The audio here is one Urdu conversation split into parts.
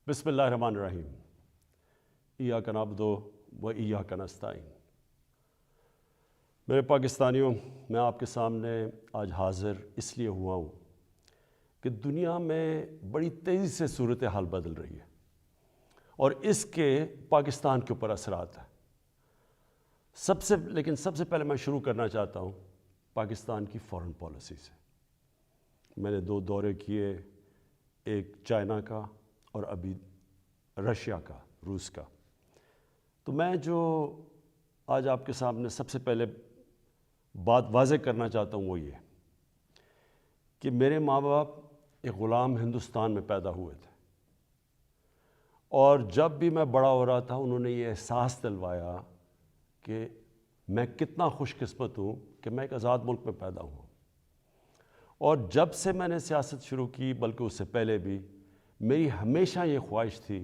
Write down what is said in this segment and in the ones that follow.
بسم اللہ الرحمن الرحیم ایاک نعبد و ایاک نستعین۔ میرے پاکستانیوں، میں آپ کے سامنے آج حاضر اس لیے ہوا ہوں کہ دنیا میں بڑی تیزی سے صورتحال بدل رہی ہے اور اس کے پاکستان کے اوپر اثرات ہیں۔ سب سے پہلے میں شروع کرنا چاہتا ہوں پاکستان کی فارن پالیسی سے۔ میں نے 2 دورے کیے، ایک چائنا کا اور ابھی رشیا کا، روس کا۔ تو میں جو آج آپ کے سامنے سب سے پہلے بات واضح کرنا چاہتا ہوں وہ یہ کہ میرے ماں باپ ایک غلام ہندوستان میں پیدا ہوئے تھے، اور جب بھی میں بڑا ہو رہا تھا انہوں نے یہ احساس دلوایا کہ میں کتنا خوش قسمت ہوں کہ میں ایک آزاد ملک میں پیدا ہوں۔ اور جب سے میں نے سیاست شروع کی، بلکہ اس سے پہلے بھی، میری ہمیشہ یہ خواہش تھی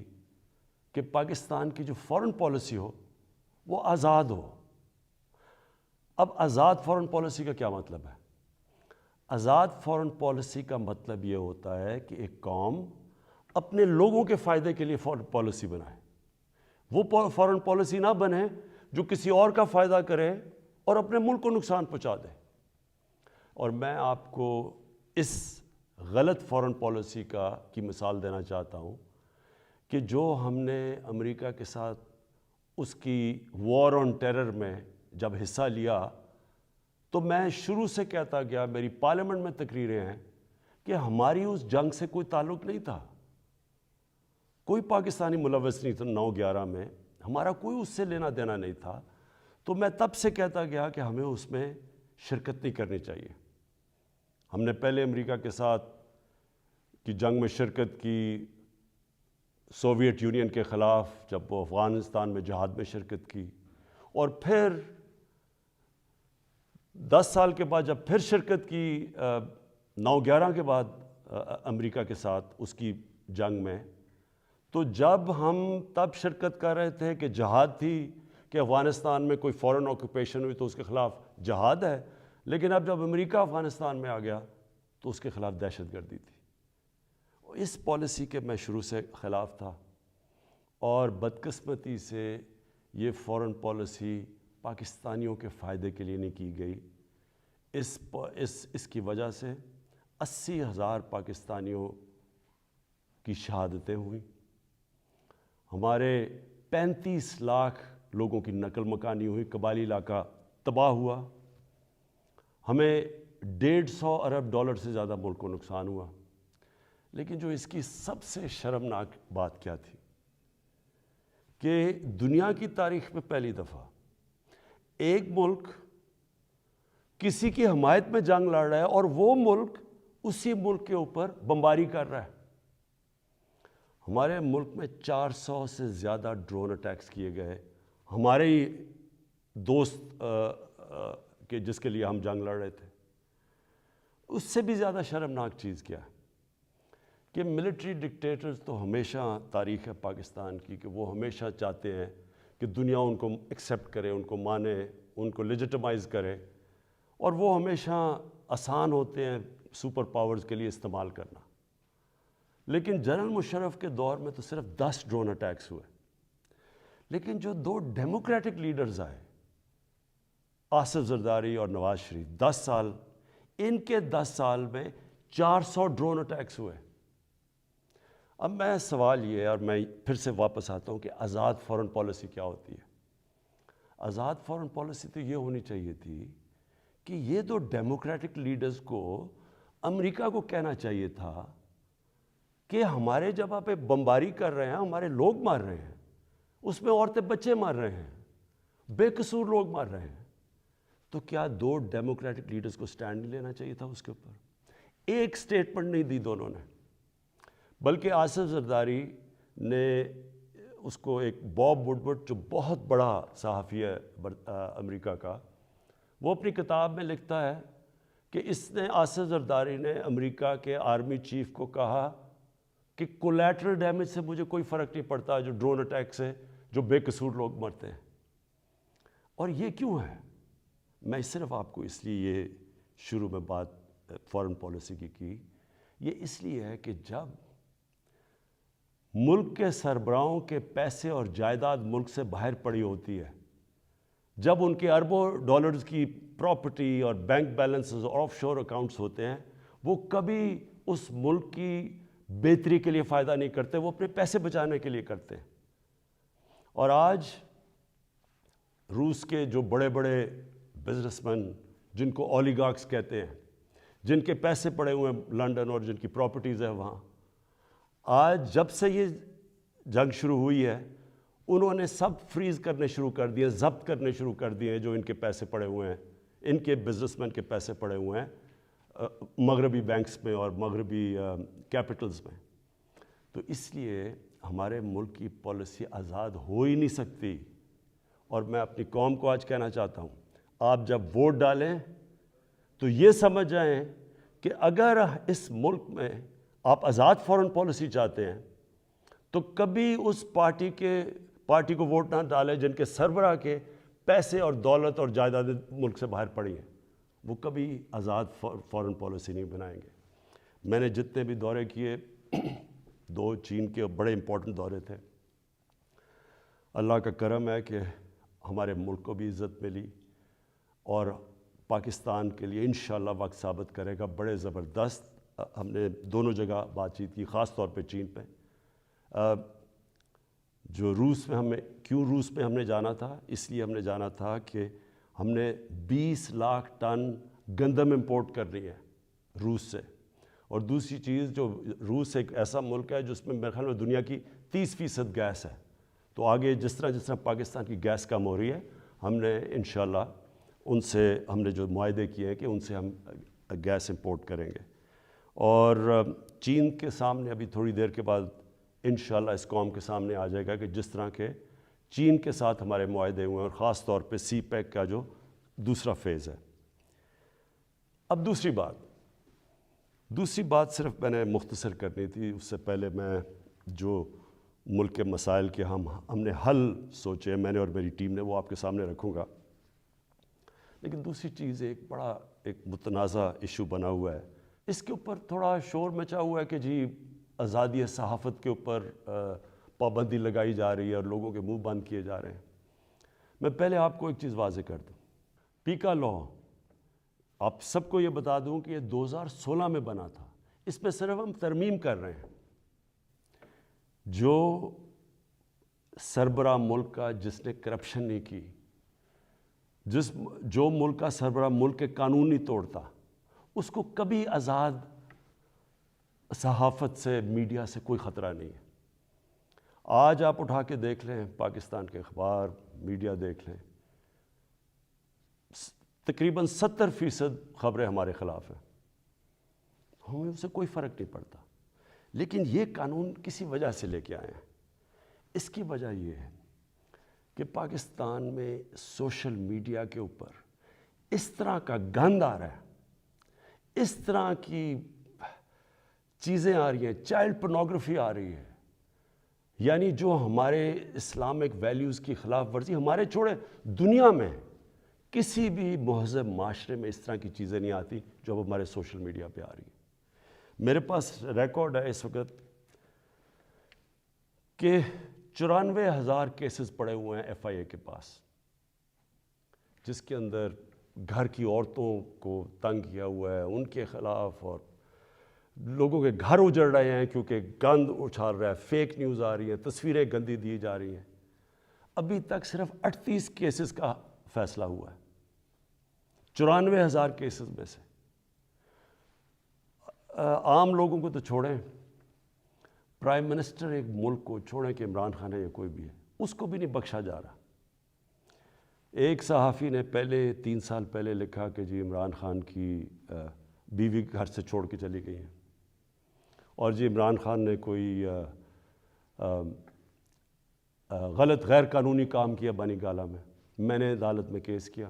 کہ پاکستان کی جو فارن پالیسی ہو وہ آزاد ہو۔ اب آزاد فارن پالیسی کا کیا مطلب ہے؟ آزاد فارن پالیسی کا مطلب یہ ہوتا ہے کہ ایک قوم اپنے لوگوں کے فائدے کے لیے فارن پالیسی بنائے، وہ فارن پالیسی نہ بنے جو کسی اور کا فائدہ کرے اور اپنے ملک کو نقصان پہنچا دے۔ اور میں آپ کو اس غلط فارن پالیسی کی مثال دینا چاہتا ہوں کہ جو ہم نے امریکہ کے ساتھ اس کی وار آن ٹیرر میں جب حصہ لیا تو میں شروع سے کہتا گیا، میری پارلیمنٹ میں تقریریں ہیں کہ ہماری اس جنگ سے کوئی تعلق نہیں تھا، کوئی پاکستانی ملوث نہیں تھا 9/11 میں، ہمارا کوئی اس سے لینا دینا نہیں تھا۔ تو میں تب سے کہتا گیا کہ ہمیں اس میں شرکت نہیں کرنی چاہیے۔ ہم نے پہلے امریکہ کے ساتھ کی جنگ میں شرکت کی، سوویت یونین کے خلاف جب وہ افغانستان میں جہاد میں شرکت کی، اور پھر 10 سال کے بعد جب پھر شرکت کی 9/11 کے بعد امریکہ کے ساتھ اس کی جنگ میں، تو جب ہم تب شرکت کر رہے تھے کہ جہاد تھی کہ افغانستان میں کوئی فورن آکوپیشن ہوئی تو اس کے خلاف جہاد ہے، لیکن اب جب امریکہ افغانستان میں آ گیا تو اس کے خلاف دہشت گردی تھی۔ اس پالیسی کے میں شروع سے خلاف تھا، اور بدقسمتی سے یہ فارن پالیسی پاکستانیوں کے فائدے کے لیے نہیں کی گئی۔ اس کی وجہ سے 80,000 پاکستانیوں کی شہادتیں ہوئیں، ہمارے 35 لاکھ لوگوں کی نقل مکانی ہوئی، قبائلی علاقہ تباہ ہوا، ہمیں $150 ارب سے زیادہ ملک کو نقصان ہوا۔ لیکن جو اس کی سب سے شرمناک بات کیا تھی کہ دنیا کی تاریخ میں پہلی دفعہ ایک ملک کسی کی حمایت میں جنگ لڑ رہا ہے اور وہ ملک اسی ملک کے اوپر بمباری کر رہا ہے۔ ہمارے ملک میں 400 سے زیادہ ڈرون اٹیکس کیے گئے، ہمارے ہی دوست کہ جس کے لیے ہم جنگ لڑ رہے تھے۔ اس سے بھی زیادہ شرمناک چیز کیا ہے کہ ملٹری ڈکٹیٹرز تو ہمیشہ تاریخ ہے پاکستان کی کہ وہ ہمیشہ چاہتے ہیں کہ دنیا ان کو ایکسیپٹ کرے، ان کو مانے، ان کو لیجٹمائز کرے، اور وہ ہمیشہ آسان ہوتے ہیں سپر پاورز کے لیے استعمال کرنا۔ لیکن جنرل مشرف کے دور میں تو صرف 10 ڈرون اٹیکس ہوئے، لیکن جو 2 ڈیموکریٹک لیڈرز آئے، آصف زرداری اور نواز شریف، 10 سال، ان کے 10 سال میں 400 ڈرون اٹیکس ہوئے۔ اب میں سوال یہ، اور میں پھر سے واپس آتا ہوں کہ آزاد فارن پالیسی کیا ہوتی ہے؟ آزاد فارن پالیسی تو یہ ہونی چاہیے تھی کہ یہ 2 ڈیموکریٹک لیڈرز کو امریکہ کو کہنا چاہیے تھا کہ ہمارے جب آپ بمباری کر رہے ہیں، ہمارے لوگ مار رہے ہیں، اس میں عورتیں بچے مار رہے ہیں، بے قصور لوگ مار رہے ہیں، تو کیا 2 ڈیموکریٹک لیڈرز کو سٹینڈ نہیں لینا چاہیے تھا اس کے اوپر؟ ایک سٹیٹمنٹ نہیں دی دونوں نے، بلکہ آصف زرداری نے اس کو، ایک باب وڈورڈ جو بہت بڑا صحافی ہے امریکہ کا، وہ اپنی کتاب میں لکھتا ہے کہ آصف زرداری نے امریکہ کے آرمی چیف کو کہا کہ کولیٹرل ڈیمیج سے مجھے کوئی فرق نہیں پڑتا، جو ڈرون اٹیک سے جو بے قصور لوگ مرتے ہیں۔ اور یہ کیوں ہے؟ میں صرف آپ کو اس لیے یہ شروع میں بات فارن پالیسی کی، یہ اس لیے ہے کہ جب ملک کے سربراہوں کے پیسے اور جائیداد ملک سے باہر پڑی ہوتی ہے، جب ان کے اربوں ڈالرز کی پراپرٹی اور بینک بیلنسز اور آف شور اکاؤنٹس ہوتے ہیں، وہ کبھی اس ملک کی بہتری کے لیے فائدہ نہیں کرتے، وہ اپنے پیسے بچانے کے لیے کرتے ہیں۔ اور آج روس کے جو بڑے بڑے بزنس مین، جن کو اولیگارکس کہتے ہیں، جن کے پیسے پڑے ہوئے ہیں لنڈن اور جن کی پراپرٹیز ہیں وہاں، آج جب سے یہ جنگ شروع ہوئی ہے انہوں نے سب فریز کرنے شروع کر دیے، ضبط کرنے شروع کر دیے جو ان کے پیسے پڑے ہوئے ہیں، ان کے بزنس مین کے پیسے پڑے ہوئے ہیں مغربی بینکس میں اور مغربی کیپٹلز میں۔ تو اس لیے ہمارے ملک کی پالیسی آزاد ہو ہی نہیں سکتی۔ اور میں اپنی قوم کو آج کہنا چاہتا ہوں، آپ جب ووٹ ڈالیں تو یہ سمجھ جائیں کہ اگر اس ملک میں آپ آزاد فورن پالیسی چاہتے ہیں تو کبھی اس پارٹی کو ووٹ نہ ڈالیں جن کے سربراہ کے پیسے اور دولت اور جائیدادیں ملک سے باہر پڑی ہیں، وہ کبھی آزاد فورن پالیسی نہیں بنائیں گے۔ میں نے جتنے بھی دورے کیے، 2 چین کے بڑے امپورٹنٹ دورے تھے، اللہ کا کرم ہے کہ ہمارے ملک کو بھی عزت ملی اور پاکستان کے لیے انشاءاللہ وقت ثابت کرے گا بڑے زبردست۔ ہم نے دونوں جگہ بات چیت کی، خاص طور پہ چین پہ۔ جو روس میں ہم نے جانا تھا، اس لیے ہم نے جانا تھا کہ ہم نے 20 لاکھ ٹن گندم امپورٹ کرنی ہے روس سے۔ اور دوسری چیز، جو روس ایک ایسا ملک ہے جس میں میرے خیال میں دنیا کی 30% گیس ہے، تو آگے جس طرح پاکستان کی گیس کم ہو رہی ہے، ہم نے انشاءاللہ ان سے ہم نے جو معاہدے کیے ہیں کہ ان سے ہم گیس امپورٹ کریں گے۔ اور چین کے سامنے ابھی تھوڑی دیر کے بعد انشاءاللہ اس قوم کے سامنے آ جائے گا کہ جس طرح کے چین کے ساتھ ہمارے معاہدے ہوئے ہیں، اور خاص طور پہ سی پیک کا جو دوسرا فیز ہے۔ اب دوسری بات صرف میں نے مختصر کرنی تھی، اس سے پہلے میں جو ملک کے مسائل کے ہم نے حل سوچے، میں نے اور میری ٹیم نے، وہ آپ کے سامنے رکھوں گا۔ لیکن دوسری چیز ایک متنازع ایشو بنا ہوا ہے، اس کے اوپر تھوڑا شور مچا ہوا ہے کہ جی آزادی صحافت کے اوپر پابندی لگائی جا رہی ہے اور لوگوں کے منہ بند کیے جا رہے ہیں۔ میں پہلے آپ کو ایک چیز واضح کر دوں، پیکا لا، آپ سب کو یہ بتا دوں کہ یہ 2016 میں بنا تھا، اس میں صرف ہم ترمیم کر رہے ہیں۔ جو سربراہ ملک کا جس نے کرپشن نہیں کی، جو ملک کا سربراہ ملک کے قانون نہیں توڑتا، اس کو کبھی آزاد صحافت سے، میڈیا سے کوئی خطرہ نہیں ہے۔ آج آپ اٹھا کے دیکھ لیں پاکستان کے اخبار، میڈیا دیکھ لیں، تقریباً 70% خبریں ہمارے خلاف ہیں، ہمیں اس سے کوئی فرق نہیں پڑتا۔ لیکن یہ قانون کسی وجہ سے لے کے آئے ہیں۔ اس کی وجہ یہ ہے کہ پاکستان میں سوشل میڈیا کے اوپر اس طرح کا گند آ رہا ہے، اس طرح کی چیزیں آ رہی ہیں، چائلڈ پورنوگرافی آ رہی ہے، یعنی جو ہمارے اسلامک ویلیوز کی خلاف ورزی، ہمارے چھوڑے دنیا میں کسی بھی مہذب معاشرے میں اس طرح کی چیزیں نہیں آتی جو اب ہمارے سوشل میڈیا پہ آ رہی ہیں۔ میرے پاس ریکارڈ ہے اس وقت کہ 94,000 کیسز پڑے ہوئے ہیں FIA کے پاس، جس کے اندر گھر کی عورتوں کو تنگ کیا ہوا ہے، ان کے خلاف، اور لوگوں کے گھر اجڑ رہے ہیں کیونکہ گند اچھال رہا ہے، فیک نیوز آ رہی ہیں، تصویریں گندی دی جا رہی ہیں۔ ابھی تک صرف 38 کیسز کا فیصلہ ہوا ہے 94,000 کیسز میں سے۔ عام لوگوں کو تو چھوڑیں، پرائم منسٹر ایک ملک کو چھوڑیں کہ عمران خان ہے یا کوئی بھی ہے، اس کو بھی نہیں بخشا جا رہا۔ ایک صحافی نے 3 سال پہلے لکھا کہ جی عمران خان کی بیوی گھر سے چھوڑ کے چلی گئی ہیں، اور جی عمران خان نے کوئی غلط غیر قانونی کام کیا بانی گالہ میں نے عدالت میں کیس کیا۔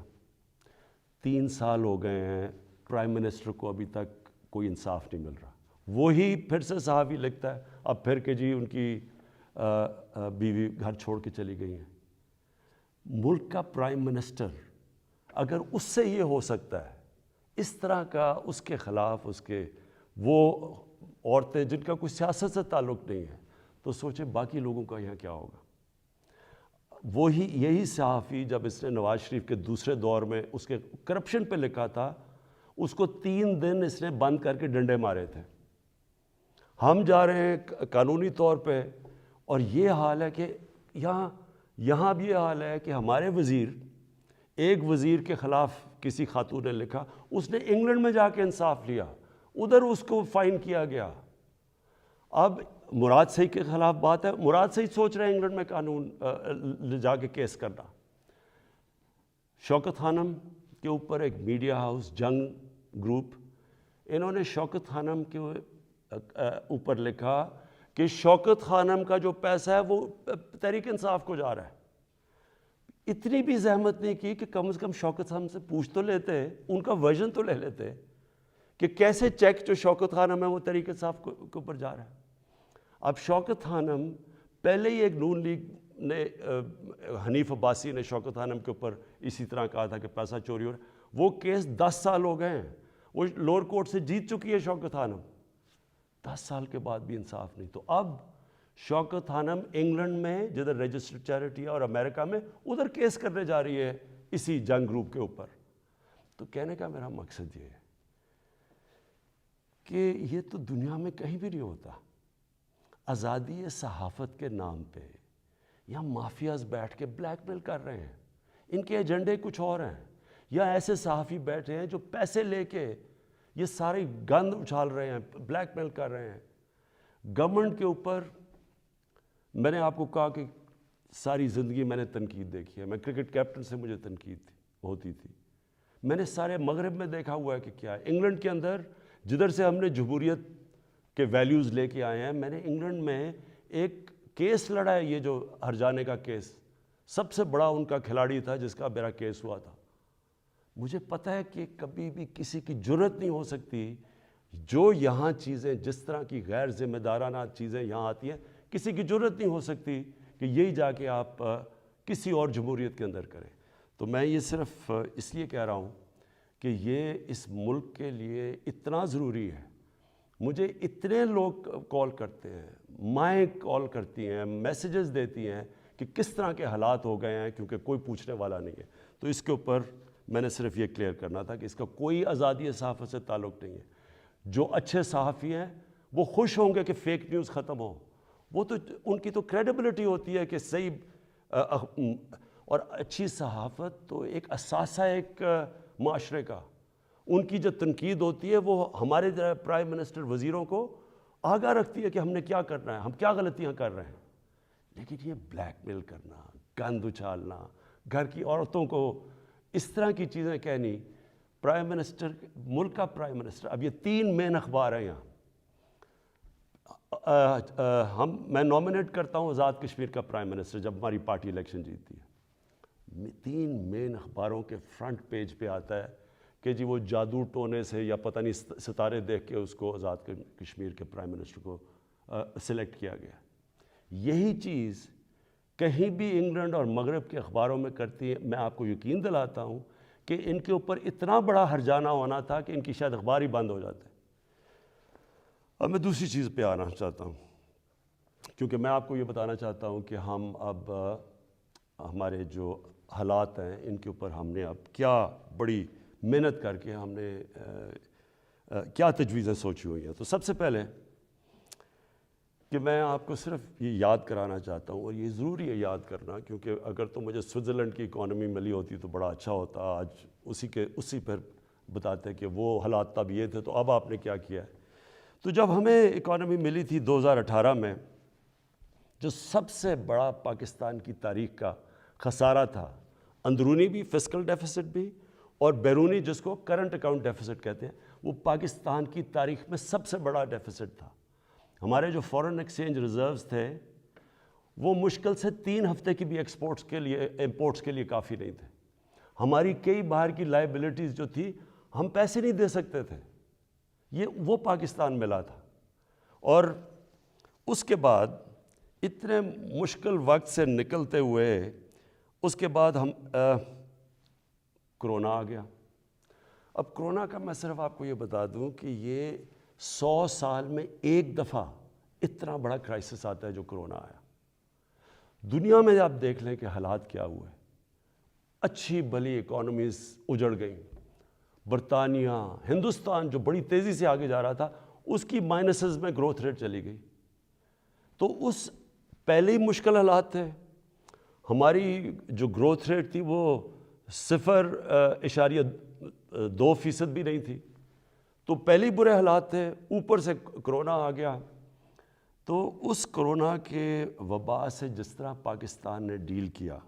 3 سال ہو گئے ہیں، پرائم منسٹر کو ابھی تک کوئی انصاف نہیں مل رہا۔ وہی پھر سے صحافی لکھتا ہے اب پھر کہ جی ان کی بیوی گھر چھوڑ کے چلی گئی ہیں۔ ملک کا پرائم منسٹر اگر اس سے یہ ہو سکتا ہے، اس طرح کا اس کے خلاف وہ عورتیں جن کا کوئی سیاست سے تعلق نہیں ہے، تو سوچیں باقی لوگوں کا یہاں کیا ہوگا. یہی صحافی جب اس نے نواز شریف کے دوسرے دور میں اس کے کرپشن پہ لکھا تھا, اس کو 3 دن اس نے بند کر کے ڈنڈے مارے تھے. ہم جا رہے ہیں قانونی طور پہ, اور یہ حال ہے کہ یہاں بھی یہ حال ہے کہ ہمارے ایک وزیر کے خلاف کسی خاتون نے لکھا, اس نے انگلینڈ میں جا کے انصاف لیا, ادھر اس کو فائن کیا گیا. اب مراد صحیح کے خلاف بات ہے, مراد صحیح سوچ رہے ہیں انگلینڈ میں قانون لے جا کے کیس کرنا. شوکت خانم کے اوپر ایک میڈیا ہاؤس جنگ گروپ, انہوں نے شوکت خانم کے اوپر لکھا کہ شوکت خانم کا جو پیسہ ہے وہ تحریک انصاف کو جا رہا ہے. اتنی بھی زحمت نہیں کی کہ کم از کم شوکت خانم سے پوچھ تو لیتے, ان کا ورژن تو لے لیتے کہ کیسے چیک جو شوکت خانم ہے وہ تحریک انصاف کے اوپر جا رہا ہے. اب شوکت خانم پہلے ہی ایک نون لیگ نے, حنیف عباسی نے شوکت خانم کے اوپر اسی طرح کہا تھا کہ پیسہ چوری ہو رہا ہے. وہ کیس 10 سال ہو گئے ہیں, وہ لوور کورٹ سے جیت چکی ہے شوکت خانم, 10 سال کے بعد بھی انصاف نہیں. تو اب شوکت خانم انگلینڈ میں جدھر رجسٹرڈ چیریٹی ہے اور امریکہ میں ادھر کیس کرنے جا رہی ہے اسی جنگ گروپ کے اوپر. تو کہنے کا میرا مقصد یہ ہے کہ یہ تو دنیا میں کہیں بھی نہیں ہوتا. آزادی صحافت کے نام پہ یا مافیاز بیٹھ کے بلیک میل کر رہے ہیں, ان کے ایجنڈے کچھ اور ہیں, یا ایسے صحافی بیٹھے ہیں جو پیسے لے کے یہ ساری گند اچھال رہے ہیں, بلیک میل کر رہے ہیں گورنمنٹ کے اوپر. میں نے آپ کو کہا کہ ساری زندگی میں نے تنقید دیکھی ہے, میں کرکٹ کیپٹن سے مجھے تنقید ہوتی تھی, میں نے سارے مغرب میں دیکھا ہوا ہے کہ کیا ہے. انگلینڈ کے اندر جدھر سے ہم نے جمہوریت کے ویلیوز لے کے آئے ہیں, میں نے انگلینڈ میں ایک کیس لڑا ہے, یہ جو ہرجانے کا کیس, سب سے بڑا ان کا کھلاڑی تھا جس کا میرا کیس ہوا تھا. مجھے پتہ ہے کہ کبھی بھی کسی کی جرت نہیں ہو سکتی, جو یہاں چیزیں جس طرح کی غیر ذمہ دارانہ چیزیں یہاں آتی ہیں, کسی کی جرت نہیں ہو سکتی کہ یہی جا کے آپ کسی اور جمہوریت کے اندر کریں. تو میں یہ صرف اس لیے کہہ رہا ہوں کہ یہ اس ملک کے لیے اتنا ضروری ہے. مجھے اتنے لوگ کال کرتے ہیں, مائیں کال کرتی ہیں, میسیجز دیتی ہیں کہ کس طرح کے حالات ہو گئے ہیں, کیونکہ کوئی پوچھنے والا نہیں ہے. تو اس کے اوپر میں نے صرف یہ کلیئر کرنا تھا کہ اس کا کوئی آزادی صحافت سے تعلق نہیں ہے. جو اچھے صحافی ہیں وہ خوش ہوں گے کہ فیک نیوز ختم ہو, وہ تو ان کی تو کریڈیبلٹی ہوتی ہے کہ صحیح. اور اچھی صحافت تو ایک اثاثہ ایک معاشرے کا, ان کی جو تنقید ہوتی ہے وہ ہمارے پرائم منسٹر وزیروں کو آگاہ رکھتی ہے کہ ہم نے کیا کرنا ہے, ہم کیا غلطیاں کر رہے ہیں. لیکن یہ بلیک میل کرنا, گند اچھالنا, گھر کی عورتوں کو اس طرح کی چیزیں کہنی, پرائم منسٹر, ملک کا پرائم منسٹر. اب یہ 3 مین اخبار ہیں یہاں, میں نومینیٹ کرتا ہوں آزاد کشمیر کا پرائم منسٹر جب ہماری پارٹی الیکشن جیتتی ہے. 3 مین اخباروں کے فرنٹ پیج پہ آتا ہے کہ جی وہ جادو ٹونے سے یا پتہ نہیں ستارے دیکھ کے اس کو آزاد کشمیر کے پرائم منسٹر کو سلیکٹ کیا گیا. یہی چیز کہیں بھی انگلینڈ اور مغرب کے اخباروں میں کرتی ہے. میں آپ کو یقین دلاتا ہوں کہ ان کے اوپر اتنا بڑا ہرجانہ ہونا تھا کہ ان کی شاید اخبار ہی بند ہو جاتے. اب میں دوسری چیز پہ آنا چاہتا ہوں, کیونکہ میں آپ کو یہ بتانا چاہتا ہوں کہ ہم اب ہمارے جو حالات ہیں ان کے اوپر ہم نے اب کیا بڑی محنت کر کے ہم نے کیا تجویزیں سوچی ہوئی ہیں. تو سب سے پہلے کہ میں آپ کو صرف یہ یاد کرانا چاہتا ہوں, اور یہ ضروری ہے یاد کرنا, کیونکہ اگر تو مجھے سوئٹزرلینڈ کی اکانومی ملی ہوتی تو بڑا اچھا ہوتا. آج اسی پر بتاتے کہ وہ حالات تب یہ تھے تو اب آپ نے کیا کیا ہے. تو جب ہمیں اکانومی ملی تھی 2018 میں, جو سب سے بڑا پاکستان کی تاریخ کا خسارہ تھا, اندرونی بھی فسکل ڈیفیسٹ بھی اور بیرونی جس کو کرنٹ اکاؤنٹ ڈیفیسٹ کہتے ہیں, وہ پاکستان کی تاریخ میں سب سے بڑا ڈیفیسٹ تھا. ہمارے جو فورن ایکسچینج ریزروز تھے وہ مشکل سے 3 ہفتے کی بھی امپورٹس کے لیے کافی نہیں تھے. ہماری کئی باہر کی لائبلٹیز جو تھی ہم پیسے نہیں دے سکتے تھے, وہ پاکستان ملا تھا. اور اس کے بعد اتنے مشکل وقت سے نکلتے ہوئے اس کے بعد ہم کرونا آ گیا. اب کرونا کا میں صرف آپ کو یہ بتا دوں کہ یہ 100 سال میں ایک دفعہ اتنا بڑا کرائسس آتا ہے جو کرونا آیا. دنیا میں آپ دیکھ لیں کہ حالات کیا ہوئے. اچھی بھلی اکانومیز اجڑ گئیں. برطانیہ، ہندوستان جو بڑی تیزی سے آگے جا رہا تھا اس کی مائنسز میں گروتھ ریٹ چلی گئی. تو اس پہلے ہی مشکل حالات تھے. ہماری جو گروتھ ریٹ تھی وہ 0.2% بھی نہیں تھی. تو پہلے ہی برے حالات تھے، اوپر سے کرونا آ گیا. تو اس کرونا کے وبا سے جس طرح پاکستان نے ڈیل کیا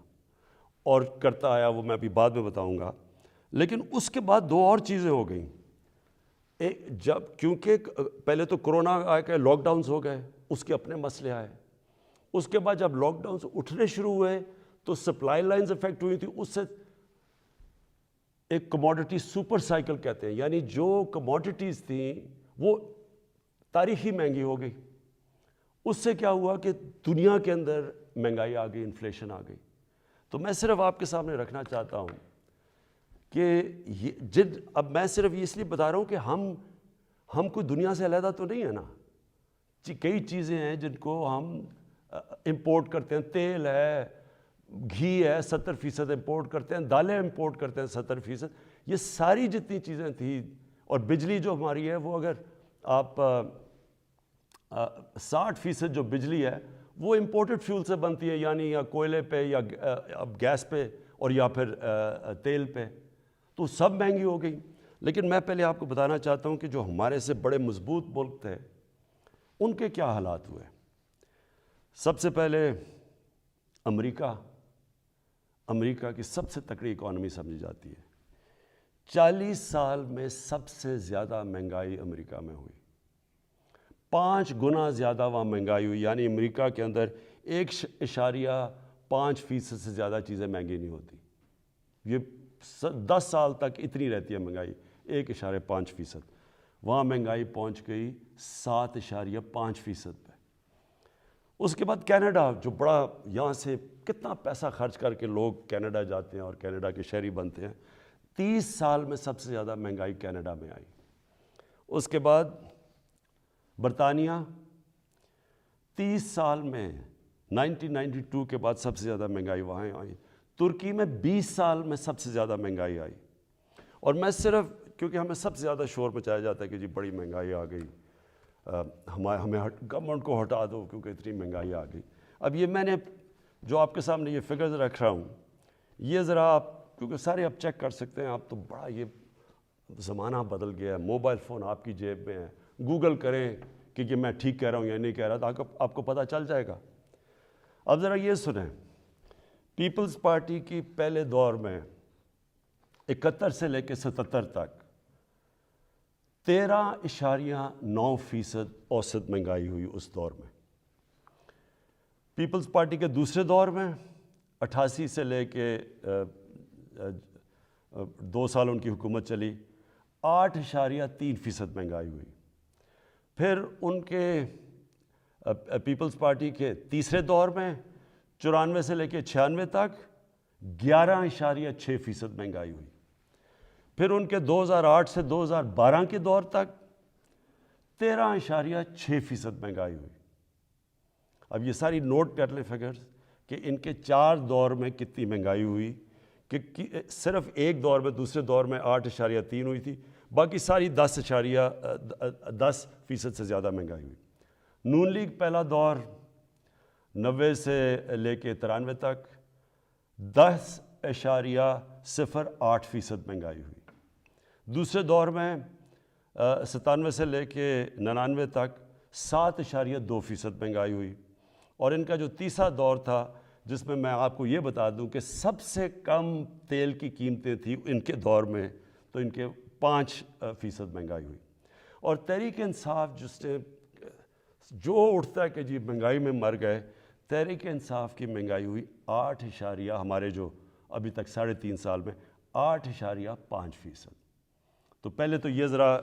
اور کرتا آیا وہ میں ابھی بعد میں بتاؤں گا. لیکن اس کے بعد دو اور چیزیں ہو گئیں. جب کیونکہ پہلے تو کرونا آ کے لاک ڈاؤنز ہو گئے، اس کے اپنے مسئلے آئے. اس کے بعد جب لاک ڈاؤنز اٹھنے شروع ہوئے تو سپلائی لائنز افیکٹ ہوئی تھی. اس سے ایک کموڈٹی سپر سائیکل کہتے ہیں، یعنی جو کموڈٹیز تھیں وہ تاریخی مہنگی ہو گئی. اس سے کیا ہوا کہ دنیا کے اندر مہنگائی آ گئی، انفلیشن آ گئی. تو میں صرف آپ کے سامنے رکھنا چاہتا ہوں کہ اب میں صرف اس لیے بتا رہا ہوں کہ ہم کوئی دنیا سے علیحدہ تو نہیں ہے نا. کئی چیزیں ہیں جن کو ہم امپورٹ کرتے ہیں. تیل ہے، گھی ہے، 70% امپورٹ کرتے ہیں. دالیں امپورٹ کرتے ہیں 70%. یہ ساری جتنی چیزیں تھیں، اور بجلی جو ہماری ہے وہ اگر آپ 60% جو بجلی ہے وہ امپورٹڈ فیول سے بنتی ہے، یعنی یا کوئلے پہ یا گیس پہ اور یا پھر تیل پہ. تو سب مہنگی ہو گئی. لیکن میں پہلے آپ کو بتانا چاہتا ہوں کہ جو ہمارے سے بڑے مضبوط ملک تھے ان کے کیا حالات ہوئے. سب سے پہلے امریکہ کی سب سے تکڑی اکانومی سمجھی جاتی ہے. 40 سال میں سب سے زیادہ مہنگائی امریکہ میں ہوئی. 5 گنا زیادہ وہاں مہنگائی ہوئی. یعنی امریکہ کے اندر 1.5% سے زیادہ چیزیں مہنگی نہیں ہوتی. یہ 10 سال تک اتنی رہتی ہے مہنگائی، 1.5%. وہاں مہنگائی پہنچ گئی 7.5% پہ. اس کے بعد کینیڈا، جو بڑا یہاں سے کتنا پیسہ خرچ کر کے لوگ کینیڈا جاتے ہیں اور کینیڈا کے شہری بنتے ہیں، 30 سال میں سب سے زیادہ مہنگائی کینیڈا میں آئی. اس کے بعد برطانیہ 30 سال میں 1992 کے بعد سب سے زیادہ مہنگائی وہاں آئی. ترکی میں 20 سال میں سب سے زیادہ مہنگائی آئی. اور میں صرف کیونکہ ہمیں سب سے زیادہ شور مچایا جاتا ہے کہ جی بڑی مہنگائی آ گئی، ہمیں گورنمنٹ کو ہٹا دو کیونکہ اتنی مہنگائی آ گئی. اب یہ میں نے جو آپ کے سامنے یہ فگرز رکھ رہا ہوں، یہ ذرا آپ کیونکہ سارے آپ چیک کر سکتے ہیں. آپ تو بڑا یہ زمانہ بدل گیا ہے، موبائل فون آپ کی جیب میں ہے. گوگل کریں کہ یہ میں ٹھیک کہہ رہا ہوں یا نہیں کہہ رہا، تو آپ کو پتہ چل جائے گا. اب ذرا یہ سنیں، پیپلز پارٹی کی پہلے دور میں 71 سے لے کے 77 تک 13.9% اوسط مہنگائی ہوئی اس دور میں. پیپلز پارٹی کے دوسرے دور میں 88 سے لے کے 2 سال ان کی حکومت چلی، 8.3% مہنگائی ہوئی. پھر ان کے پیپلز پارٹی کے تیسرے دور میں 94 سے لے کے 96 تک 11.6% مہنگائی ہوئی. پھر ان کے 2008 سے 2012 کے دور تک 13.6% مہنگائی ہوئی. اب یہ ساری نوٹ کر لیں فگرز کہ ان کے 4 دور میں کتنی مہنگائی ہوئی. کہ صرف ایک دور میں، دوسرے دور میں 8.3 ہوئی تھی، باقی ساری 10% سے زیادہ مہنگائی ہوئی. نون لیگ پہلا دور 90 سے لے کے 93 تک 10.08% مہنگائی ہوئی. دوسرے دور میں 97 سے لے کے 99 تک 7.2% مہنگائی ہوئی. اور ان کا جو تیسرا دور تھا جس میں آپ کو یہ بتا دوں کہ سب سے کم تیل کی قیمتیں تھیں ان کے دور میں، تو ان کے 5% مہنگائی ہوئی. اور تحریک انصاف جس نے جو اٹھتا ہے کہ جی مہنگائی میں مر گئے، تحریک انصاف کی مہنگائی ہوئی 8 ہمارے جو ابھی تک 3.5 سال میں 8.5%. تو پہلے تو یہ ذرا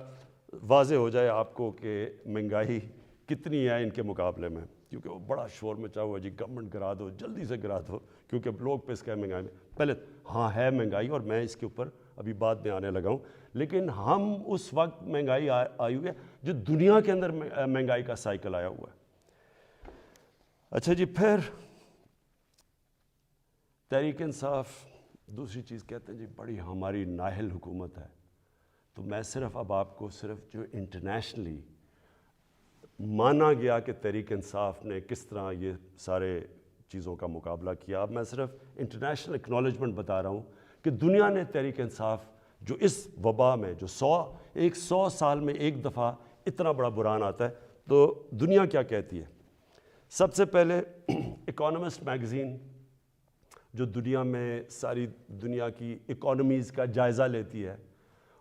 واضح ہو جائے آپ کو کہ مہنگائی کتنی ہے ان کے مقابلے میں، کیونکہ وہ بڑا شور مچا ہوا جی گورنمنٹ گرا دو، جلدی سے گرا دو، کیونکہ لوگ پس گئے مہنگائی میں. پہلے ہاں ہے مہنگائی، اور میں اس کے اوپر ابھی بعد میں آنے لگا ہوں. لیکن ہم اس وقت مہنگائی آئی ہوئی ہے جو دنیا کے اندر مہنگائی کا سائیکل آیا ہوا ہے. اچھا جی، پھر تحریک انصاف دوسری چیز کہتے ہیں جی بڑی ہماری نااہل حکومت ہے. تو میں صرف اب آپ کو صرف جو انٹرنیشنلی مانا گیا کہ تحریک انصاف نے کس طرح یہ سارے چیزوں کا مقابلہ کیا، اب میں صرف انٹرنیشنل اکنالجمنٹ بتا رہا ہوں کہ دنیا نے تحریک انصاف جو اس وبا میں جو 100 سال میں ایک دفعہ اتنا بڑا بحران آتا ہے تو دنیا کیا کہتی ہے. سب سے پہلے اکانومسٹ میگزین جو دنیا میں ساری دنیا کی اکانومیز کا جائزہ لیتی ہے،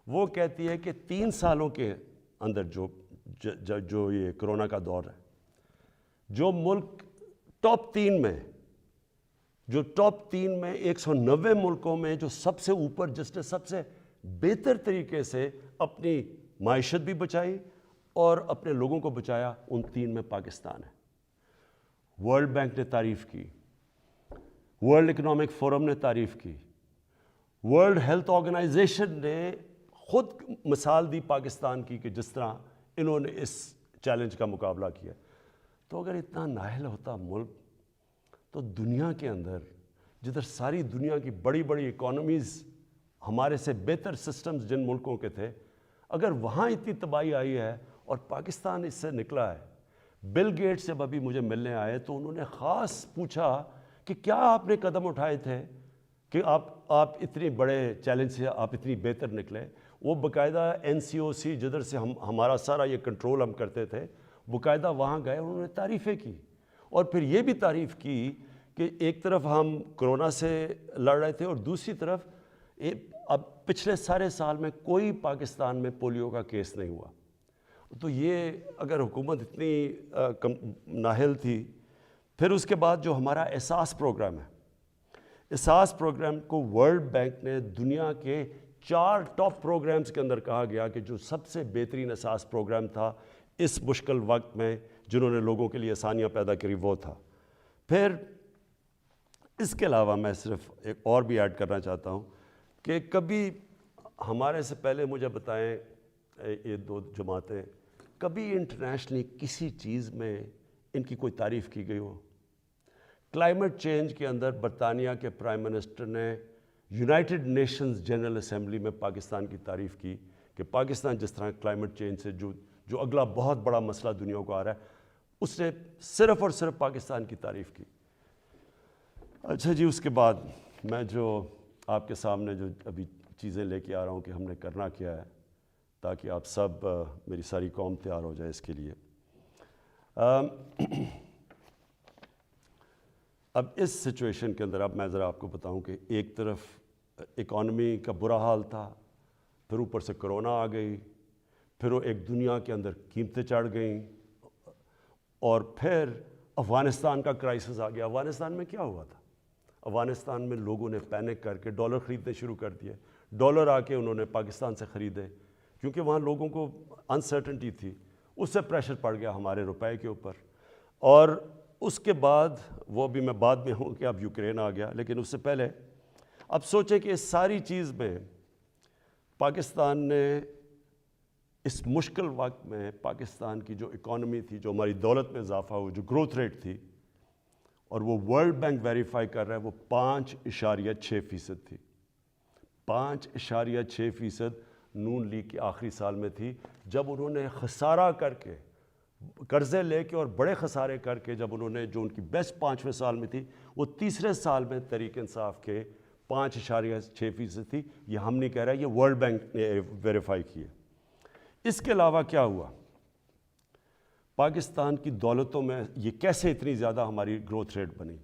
وہ کہتی ہے کہ 3 سالوں کے اندر جو یہ کرونا کا دور ہے، جو ملک ٹاپ 3 میں، جو ٹاپ 3 میں 190 ملکوں میں جو سب سے اوپر، جس نے سب سے بہتر طریقے سے اپنی معیشت بھی بچائی اور اپنے لوگوں کو بچایا، ان 3 میں پاکستان ہے. ورلڈ بینک نے تعریف کی، ورلڈ اکنامک فورم نے تعریف کی، ورلڈ ہیلتھ آرگنائزیشن نے خود مثال دی پاکستان کی کہ جس طرح انہوں نے اس چیلنج کا مقابلہ کیا. تو اگر اتنا نااہل ہوتا ملک، تو دنیا کے اندر جدھر ساری دنیا کی بڑی بڑی اکانومیز ہمارے سے بہتر سسٹمز جن ملکوں کے تھے، اگر وہاں اتنی تباہی آئی ہے اور پاکستان اس سے نکلا ہے. بل گیٹس جب ابھی مجھے ملنے آئے تو انہوں نے خاص پوچھا کہ کیا آپ نے قدم اٹھائے تھے کہ آپ اتنے بڑے چیلنج سے آپ اتنی بہتر نکلے. وہ باقاعدہ NCOC جدھر سے ہمارا سارا یہ کنٹرول ہم کرتے تھے، باقاعدہ وہاں گئے، انہوں نے تعریفیں کی اور پھر یہ بھی تعریف کی کہ ایک طرف ہم کرونا سے لڑ رہے تھے اور دوسری طرف اب پچھلے سارے سال میں کوئی پاکستان میں پولیو کا کیس نہیں ہوا. تو یہ اگر حکومت اتنی نااہل تھی. پھر اس کے بعد جو ہمارا احساس پروگرام ہے، احساس پروگرام کو ورلڈ بینک نے دنیا کے 4 ٹاپ پروگرامز کے اندر کہا گیا کہ جو سب سے بہترین احساس پروگرام تھا اس مشکل وقت میں، جنہوں نے لوگوں کے لیے آسانیاں پیدا کری، وہ تھا. پھر اس کے علاوہ میں صرف ایک اور بھی ایڈ کرنا چاہتا ہوں کہ کبھی ہمارے سے پہلے مجھے بتائیں یہ 2 جماعتیں، کبھی انٹرنیشنلی کسی چیز میں ان کی کوئی تعریف کی گئی ہو؟ کلائمیٹ چینج کے اندر برطانیہ کے پرائم منسٹر نے یونائٹڈ نیشنز جنرل اسمبلی میں پاکستان کی تعریف کی کہ پاکستان جس طرح کلائمیٹ چینج سے جو اگلا بہت بڑا مسئلہ دنیا کو آ رہا ہے، اس نے صرف اور صرف پاکستان کی تعریف کی. اچھا جی، اس کے بعد میں جو آپ کے سامنے جو ابھی چیزیں لے کے آ رہا ہوں کہ ہم نے کرنا کیا ہے تاکہ آپ سب، میری ساری قوم تیار ہو جائے اس کے لیے. اب اس سچویشن کے اندر اب میں ذرا آپ کو بتاؤں کہ ایک طرف اکانومی کا برا حال تھا، پھر اوپر سے کرونا آ گئی، پھر وہ ایک دنیا کے اندر قیمتیں چڑھ گئیں، اور پھر افغانستان کا کرائسس آ گیا. افغانستان میں کیا ہوا تھا؟ افغانستان میں لوگوں نے پینک کر کے ڈالر خریدنے شروع کر دیے. ڈالر آ کے انہوں نے پاکستان سے خریدے کیونکہ وہاں لوگوں کو انسرٹنٹی تھی. اس سے پریشر پڑ گیا ہمارے روپے کے اوپر. اور اس کے بعد وہ بھی میں بعد میں ہوں کہ اب یوکرین آ گیا، لیکن اس سے پہلے اب سوچیں کہ اس ساری چیز میں پاکستان نے اس مشکل وقت میں پاکستان کی جو اکانومی تھی، جو ہماری دولت میں اضافہ ہوا، جو گروتھ ریٹ تھی، اور وہ ورلڈ بینک ویریفائی کر رہا ہے، وہ 5.6% تھی. 5.6% نون لیگ کے آخری سال میں تھی، جب انہوں نے خسارہ کر کے، قرضے لے کے اور بڑے خسارے کر کے، جب انہوں نے جو ان کی بیسٹ 5ویں سال میں تھی، وہ تیسرے سال میں تحریک انصاف کے 5.6% تھی. یہ ہم نہیں کہہ رہے، یہ ورلڈ بینک نے ویریفائی کی ہے. اس کے علاوہ کیا ہوا؟ پاکستان کی دولتوں میں یہ کیسے اتنی زیادہ ہماری گروتھ ریٹ بنی؟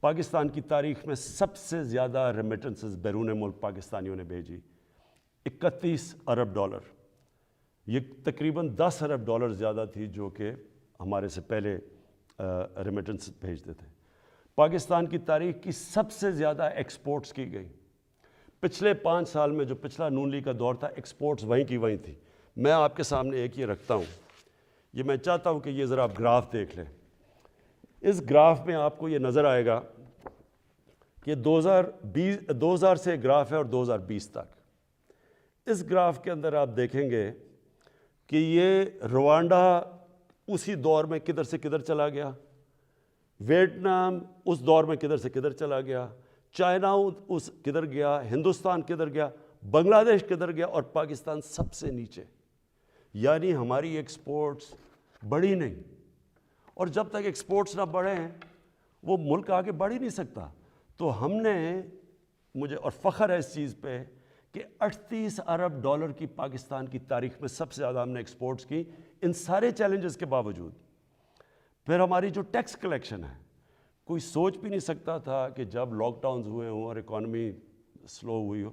پاکستان کی تاریخ میں سب سے زیادہ ریمیٹنسز بیرون ملک پاکستانیوں نے بھیجی، 31 ارب ڈالر. یہ تقریباً 10 ارب ڈالر زیادہ تھی جو کہ ہمارے سے پہلے ریمیٹنس بھیجتے تھے. پاکستان کی تاریخ کی سب سے زیادہ ایکسپورٹس کی گئی. پچھلے 5 سال میں جو پچھلا نون لیگ کا دور تھا، ایکسپورٹس وہیں کی وہیں تھی. میں آپ کے سامنے ایک یہ رکھتا ہوں، یہ میں چاہتا ہوں کہ یہ ذرا آپ گراف دیکھ لیں. اس گراف میں آپ کو یہ نظر آئے گا کہ 2000 سے گراف ہے اور 2020 تک. اس گراف کے اندر آپ دیکھیں گے کہ یہ روانڈا اسی دور میں کدھر سے کدھر چلا گیا، ویتنام اس دور میں کدھر سے کدھر چلا گیا، چائنا اس کدھر گیا، ہندوستان کدھر گیا، بنگلہ دیش کدھر گیا، اور پاکستان سب سے نیچے. یعنی ہماری ایکسپورٹس بڑھی نہیں، اور جب تک ایکسپورٹس نہ بڑھیں وہ ملک آگے بڑھ ہی نہیں سکتا. تو ہم نے، مجھے اور فخر ہے اس چیز پہ کہ 38 ارب ڈالر کی پاکستان کی تاریخ میں سب سے زیادہ ہم نے ایکسپورٹس کی، ان سارے چیلنجز کے باوجود. پھر ہماری جو ٹیکس کلیکشن ہے، کوئی سوچ بھی نہیں سکتا تھا کہ جب لاک ڈاؤنز ہوئے ہوں اور اکانومی سلو ہوئی ہو،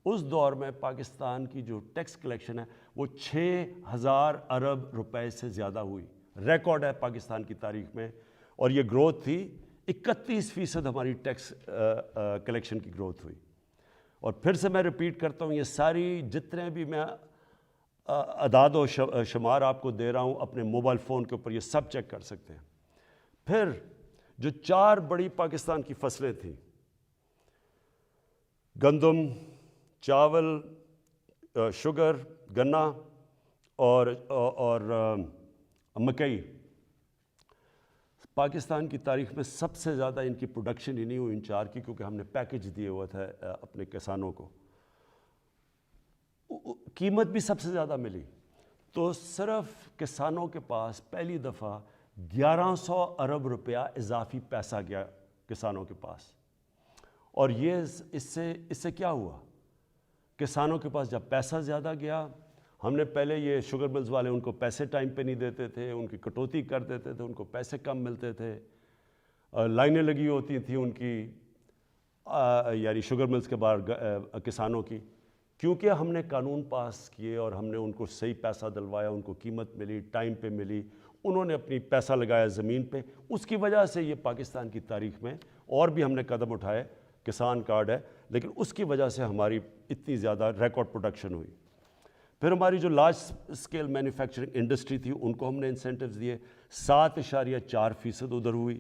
اس دور میں پاکستان کی جو ٹیکس کلیکشن ہے وہ 6000 ارب روپے سے زیادہ ہوئی. ریکارڈ ہے پاکستان کی تاریخ میں، اور یہ گروتھ تھی 31% ہماری ٹیکس کلیکشن کی گروتھ ہوئی. اور پھر سے میں ریپیٹ کرتا ہوں، یہ ساری جتنے بھی میں اعداد و شمار آپ کو دے رہا ہوں اپنے موبائل فون کے اوپر، یہ سب چیک کر سکتے ہیں. پھر جو 4 بڑی پاکستان کی فصلیں تھیں، گندم، چاول، شوگر، گنا اور مکئی، پاکستان کی تاریخ میں سب سے زیادہ ان کی پروڈکشن ہی نہیں ہوئی ان 4 کی، کیونکہ ہم نے پیکج دیے ہوا تھا اپنے کسانوں کو. قیمت بھی سب سے زیادہ ملی. تو صرف کسانوں کے پاس پہلی دفعہ 1100 ارب روپیہ اضافی پیسہ گیا کسانوں کے پاس. اور یہ اس سے کیا ہوا، کسانوں کے پاس جب پیسہ زیادہ گیا، ہم نے پہلے یہ شوگر ملز والے ان کو پیسے ٹائم پہ نہیں دیتے تھے، ان کی کٹوتی کر دیتے تھے، ان کو پیسے کم ملتے تھے، لائنیں لگی ہوتی تھیں ان کی، یعنی شوگر ملز کے باہر کسانوں کی. کیونکہ ہم نے قانون پاس کیے اور ہم نے ان کو صحیح پیسہ دلوایا، ان کو قیمت ملی، ٹائم پہ ملی، انہوں نے اپنی پیسہ لگایا زمین پہ، اس کی وجہ سے یہ پاکستان کی تاریخ میں، اور بھی ہم نے قدم اٹھائے، کسان کارڈ ہے، لیکن اس کی وجہ سے ہماری اتنی زیادہ ریکارڈ پروڈکشن ہوئی. پھر ہماری جو لارج اسکیل مینوفیکچرنگ انڈسٹری تھی ان کو ہم نے انسینٹیوز دیے، 7.4% ادھر ہوئی.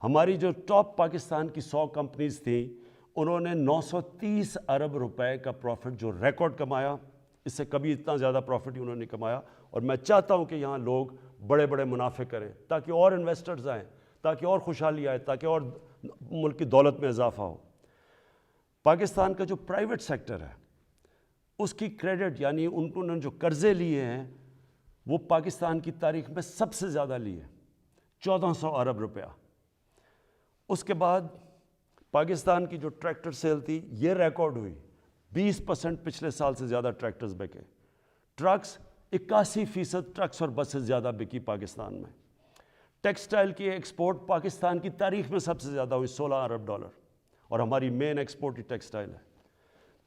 ہماری جو ٹاپ پاکستان کی 100 کمپنیز تھیں، انہوں نے 930 ارب روپے کا پروفٹ جو ریکارڈ کمایا، اس سے کبھی اتنا زیادہ پروفٹ ہی انہوں نے کمایا. اور میں چاہتا ہوں کہ یہاں لوگ بڑے بڑے منافع کریں تاکہ اور انویسٹرز آئیں، تاکہ اور خوشحالی آئے، تاکہ اور ملک کی دولت میں اضافہ ہو. پاکستان کا جو پرائیویٹ سیکٹر ہے اس کی کریڈٹ، یعنی انہوں نے جو قرضے لیے ہیں وہ پاکستان کی تاریخ میں سب سے زیادہ لیے، 1400 ارب روپیہ. اس کے بعد پاکستان کی جو ٹریکٹر سیل تھی یہ ریکارڈ ہوئی، 20% پچھلے سال سے زیادہ ٹریکٹرز بکے. ٹرکس 81% ٹرکس اور بسز زیادہ بکی پاکستان میں. ٹیکسٹائل کی ایکسپورٹ پاکستان کی تاریخ میں سب سے زیادہ ہوئی، 16 ارب ڈالر، اور ہماری مین ایکسپورٹ ہی ٹیکسٹائل ہے.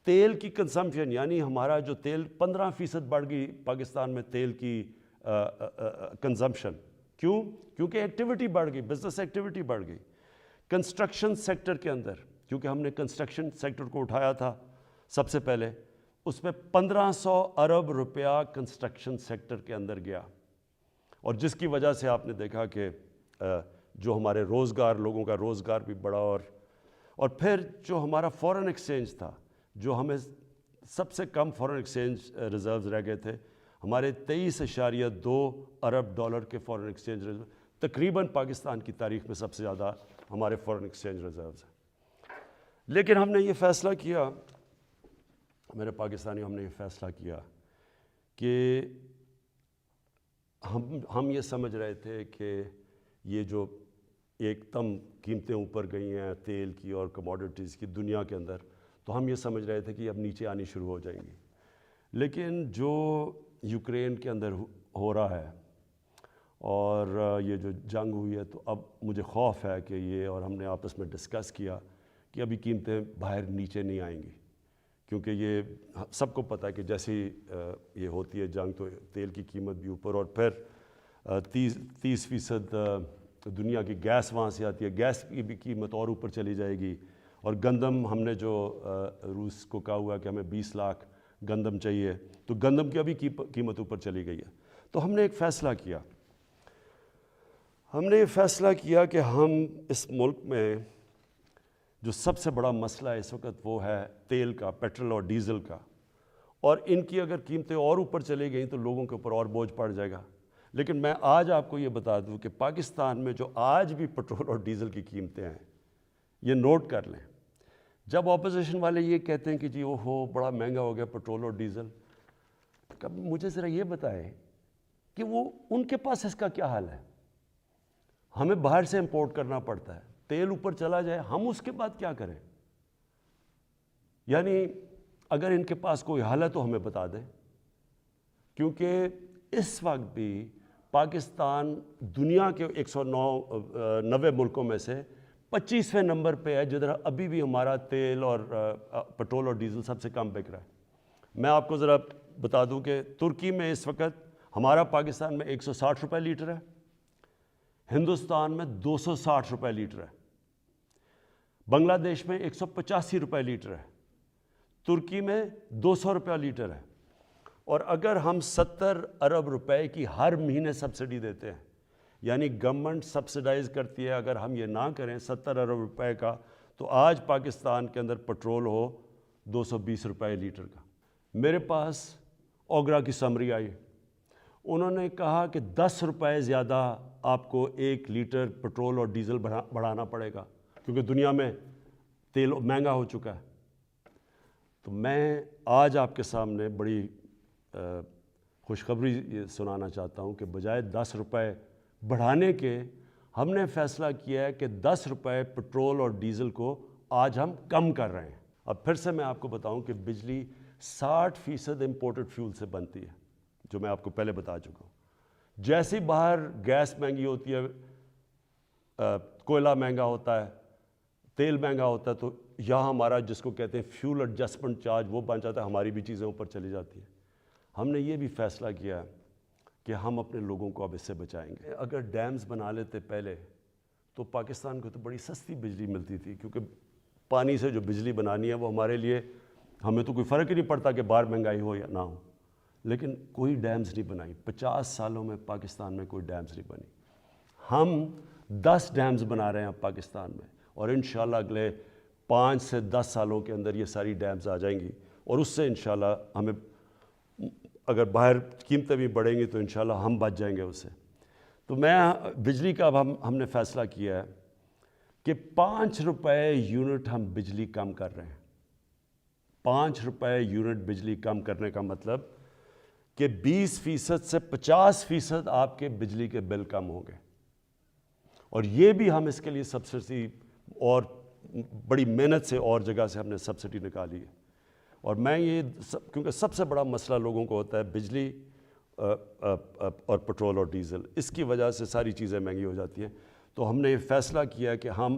تیل کی کنزمپشن، یعنی ہمارا جو تیل 15% بڑھ گئی پاکستان میں تیل کی کنزمپشن. کیوں؟ کیونکہ ایکٹیویٹی بڑھ گئی، بزنس ایکٹیویٹی بڑھ گئی. کنسٹرکشن سیکٹر کے اندر، کیونکہ ہم نے کنسٹرکشن سیکٹر کو اٹھایا تھا سب سے پہلے، اس میں 1500 ارب روپیہ کنسٹرکشن سیکٹر کے اندر گیا. اور جس کی وجہ سے آپ نے دیکھا کہ جو ہمارے روزگار، لوگوں کا روزگار بھی بڑھا. اور پھر جو ہمارا فورن ایکسچینج تھا، جو ہمیں سب سے کم فورن ایکسچینج ریزروز رہ گئے تھے، ہمارے 23.2 ارب ڈالر کے فورن ایکسچینج ریزرو، تقریباً پاکستان کی تاریخ میں سب سے زیادہ ہمارے فورن ایکسچینج ریزروز ہیں. لیکن ہم نے یہ فیصلہ کیا، میرے پاکستانیوں، ہم نے یہ فیصلہ کیا کہ ہم یہ سمجھ رہے تھے کہ یہ جو ایک دم قیمتیں اوپر گئی ہیں تیل کی اور کموڈیٹیز کی دنیا کے اندر، تو ہم یہ سمجھ رہے تھے کہ اب نیچے آنی شروع ہو جائیں گی. لیکن جو یوکرین کے اندر ہو رہا ہے اور یہ جو جنگ ہوئی ہے، تو اب مجھے خوف ہے کہ یہ، اور ہم نے آپس میں ڈسکس کیا کہ ابھی قیمتیں باہر نیچے نہیں آئیں گی، کیونکہ یہ سب کو پتہ ہے کہ جیسی یہ ہوتی ہے جنگ تو تیل کی قیمت بھی اوپر، اور پھر 30% دنیا کی گیس وہاں سے آتی ہے، گیس کی بھی قیمت اور اوپر چلی جائے گی. اور گندم ہم نے جو روس کو کہا ہوا کہ ہمیں 20 لاکھ گندم چاہیے، تو گندم کی ابھی قیمت اوپر چلی گئی ہے. تو ہم نے ایک فیصلہ کیا، کہ ہم اس ملک میں جو سب سے بڑا مسئلہ ہے اس وقت وہ ہے تیل کا، پیٹرول اور ڈیزل کا. اور ان کی اگر قیمتیں اور اوپر چلی گئیں تو لوگوں کے اوپر اور بوجھ پڑ جائے گا. لیکن میں آج آپ کو یہ بتا دوں کہ پاکستان میں جو آج بھی پٹرول اور ڈیزل کی قیمتیں ہیں، یہ نوٹ کر لیں. جب اپوزیشن والے یہ کہتے ہیں کہ جی اوہو بڑا مہنگا ہو گیا پٹرول اور ڈیزل، کب مجھے ذرا یہ بتائیں کہ وہ ان کے پاس اس کا کیا حال ہے. ہمیں باہر سے امپورٹ کرنا پڑتا ہے، تیل اوپر چلا جائے ہم اس کے بعد کیا کریں؟ یعنی اگر ان کے پاس کوئی حل ہے تو ہمیں بتا دیں، کیونکہ اس وقت بھی پاکستان دنیا کے 190 ملکوں میں سے 25ویں نمبر پہ ہے جدھر ابھی بھی ہمارا تیل اور پٹرول اور ڈیزل سب سے کم بک رہا ہے. میں آپ کو ذرا بتا دوں کہ ترکی میں اس وقت ہمارا پاکستان میں 160 روپے لیٹر ہے، ہندوستان میں 260 روپے لیٹر ہے، بنگلہ دیش میں 185 روپے لیٹر ہے، ترکی میں 200 روپے لیٹر ہے. اور اگر ہم 70 ارب روپے کی ہر مہینے سبسڈی دیتے ہیں، یعنی گورنمنٹ سبسڈائز کرتی ہے، اگر ہم یہ نہ کریں 70 ارب روپے کا، تو آج پاکستان کے اندر پٹرول ہو 220 روپے لیٹر کا. میرے پاس اوگرا کی سمری آئی، انہوں نے کہا کہ 10 روپے زیادہ آپ کو 1 لیٹر پٹرول اور ڈیزل بڑھانا پڑے گا کیونکہ دنیا میں تیل مہنگا ہو چکا ہے. تو میں آج آپ کے سامنے بڑی خوشخبری سنانا چاہتا ہوں کہ بجائے 10 روپے بڑھانے کے ہم نے فیصلہ کیا ہے کہ 10 روپے پٹرول اور ڈیزل کو آج ہم کم کر رہے ہیں. اب پھر سے میں آپ کو بتاؤں کہ بجلی 60% امپورٹڈ فیول سے بنتی ہے، جو میں آپ کو پہلے بتا چکا ہوں. جیسی باہر گیس مہنگی ہوتی ہے، کوئلہ مہنگا ہوتا ہے، تیل مہنگا ہوتا ہے، تو یہاں ہمارا جس کو کہتے ہیں فیول ایڈجسٹمنٹ چارج وہ بن جاتا ہے، ہماری بھی چیزیں اوپر چلی جاتی ہیں. ہم نے یہ بھی فیصلہ کیا کہ ہم اپنے لوگوں کو اب اس سے بچائیں گے. اگر ڈیمز بنا لیتے پہلے تو پاکستان کو تو بڑی سستی بجلی ملتی تھی، کیونکہ پانی سے جو بجلی بنانی ہے وہ ہمارے لیے ہمیں تو کوئی فرق ہی نہیں پڑتا کہ باہر مہنگائی ہو یا نہ ہو. لیکن کوئی ڈیمز نہیں بنائی، 50 سالوں میں پاکستان میں کوئی ڈیمز نہیں بنی. ہم 10 ڈیمز بنا رہے ہیں اب پاکستان میں، اور انشاءاللہ اگلے 5 سے 10 سالوں کے اندر یہ ساری ڈیمز آ جائیں گی، اور اس سے انشاءاللہ ہمیں اگر باہر قیمتیں بھی بڑھیں گی تو انشاءاللہ ہم بچ جائیں گے اس سے. تو میں بجلی کا اب ہم نے فیصلہ کیا ہے کہ 5 روپے یونٹ ہم بجلی کم کر رہے ہیں. 5 روپے یونٹ بجلی کم کرنے کا مطلب کہ 20% سے 50% آپ کے بجلی کے بل کم ہوں گے. اور یہ بھی ہم اس کے لیے سبسڈی اور بڑی محنت سے اور جگہ سے ہم نے سبسڈی نکالی ہے. اور میں یہ کیونکہ سب سے بڑا مسئلہ لوگوں کو ہوتا ہے بجلی اور پٹرول اور ڈیزل، اس کی وجہ سے ساری چیزیں مہنگی ہو جاتی ہیں. تو ہم نے یہ فیصلہ کیا کہ ہم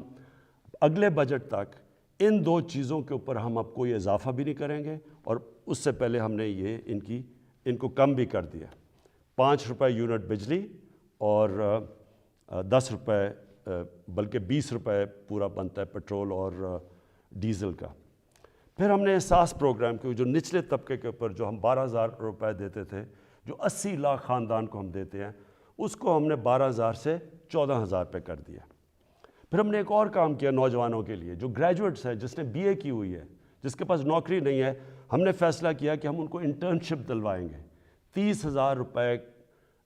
اگلے بجٹ تک ان 2 چیزوں کے اوپر ہم اب کوئی اضافہ بھی نہیں کریں گے، اور اس سے پہلے ہم نے یہ ان کو کم بھی کر دیا. 5 روپے یونٹ بجلی اور 10 روپے بلکہ 20 روپے پورا بنتا ہے پٹرول اور ڈیزل کا. پھر ہم نے احساس پروگرام کی، جو نچلے طبقے کے اوپر جو ہم 12,000 روپے دیتے تھے، جو 80 لاکھ خاندان کو ہم دیتے ہیں، اس کو ہم نے 12,000 سے 14,000 پہ کر دیا. پھر ہم نے ایک اور کام کیا نوجوانوں کے لیے جو گریجویٹس ہیں، جس نے BA کی ہوئی ہے، جس کے پاس نوکری نہیں ہے. ہم نے فیصلہ کیا کہ ہم ان کو انٹرنشپ دلوائیں گے. 30,000 روپے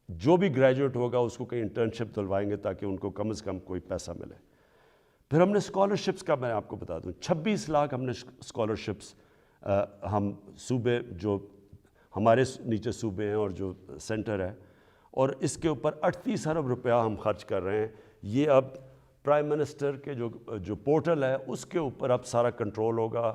جو بھی گریجویٹ ہوگا اس کو کہیں انٹرنشپ دلوائیں گے تاکہ ان کو کم از کم کوئی پیسہ ملے. پھر ہم نے اسکالرشپس کا میں آپ کو بتا دوں 26 لاکھ ہم نے اسکالرشپس ہم صوبے جو ہمارے نیچے صوبے ہیں اور جو سینٹر ہے، اور اس کے اوپر 38 ارب روپیہ ہم خرچ کر رہے ہیں. یہ اب پرائم منسٹر کے جو پورٹل ہے اس کے اوپر اب سارا کنٹرول ہوگا.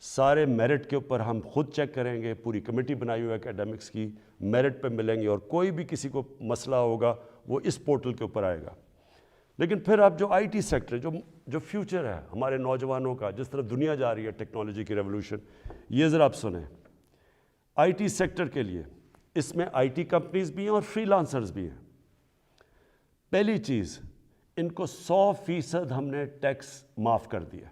سارے میرٹ کے اوپر ہم خود چیک کریں گے، پوری کمیٹی بنائی ہوئی ہے اکیڈمکس کی، میرٹ پہ ملیں گے، اور کوئی بھی کسی کو مسئلہ ہوگا وہ اس پورٹل کے اوپر آئے گا. لیکن پھر اب جو IT سیکٹر جو فیوچر ہے ہمارے نوجوانوں کا، جس طرح دنیا جا رہی ہے ٹیکنالوجی کی ریولوشن، یہ ذرا آپ سنیں. IT سیکٹر کے لیے اس میں IT کمپنیز بھی ہیں اور فری لانسرز بھی ہیں. پہلی چیز، ان کو 100% ہم نے ٹیکس معاف کر دیا.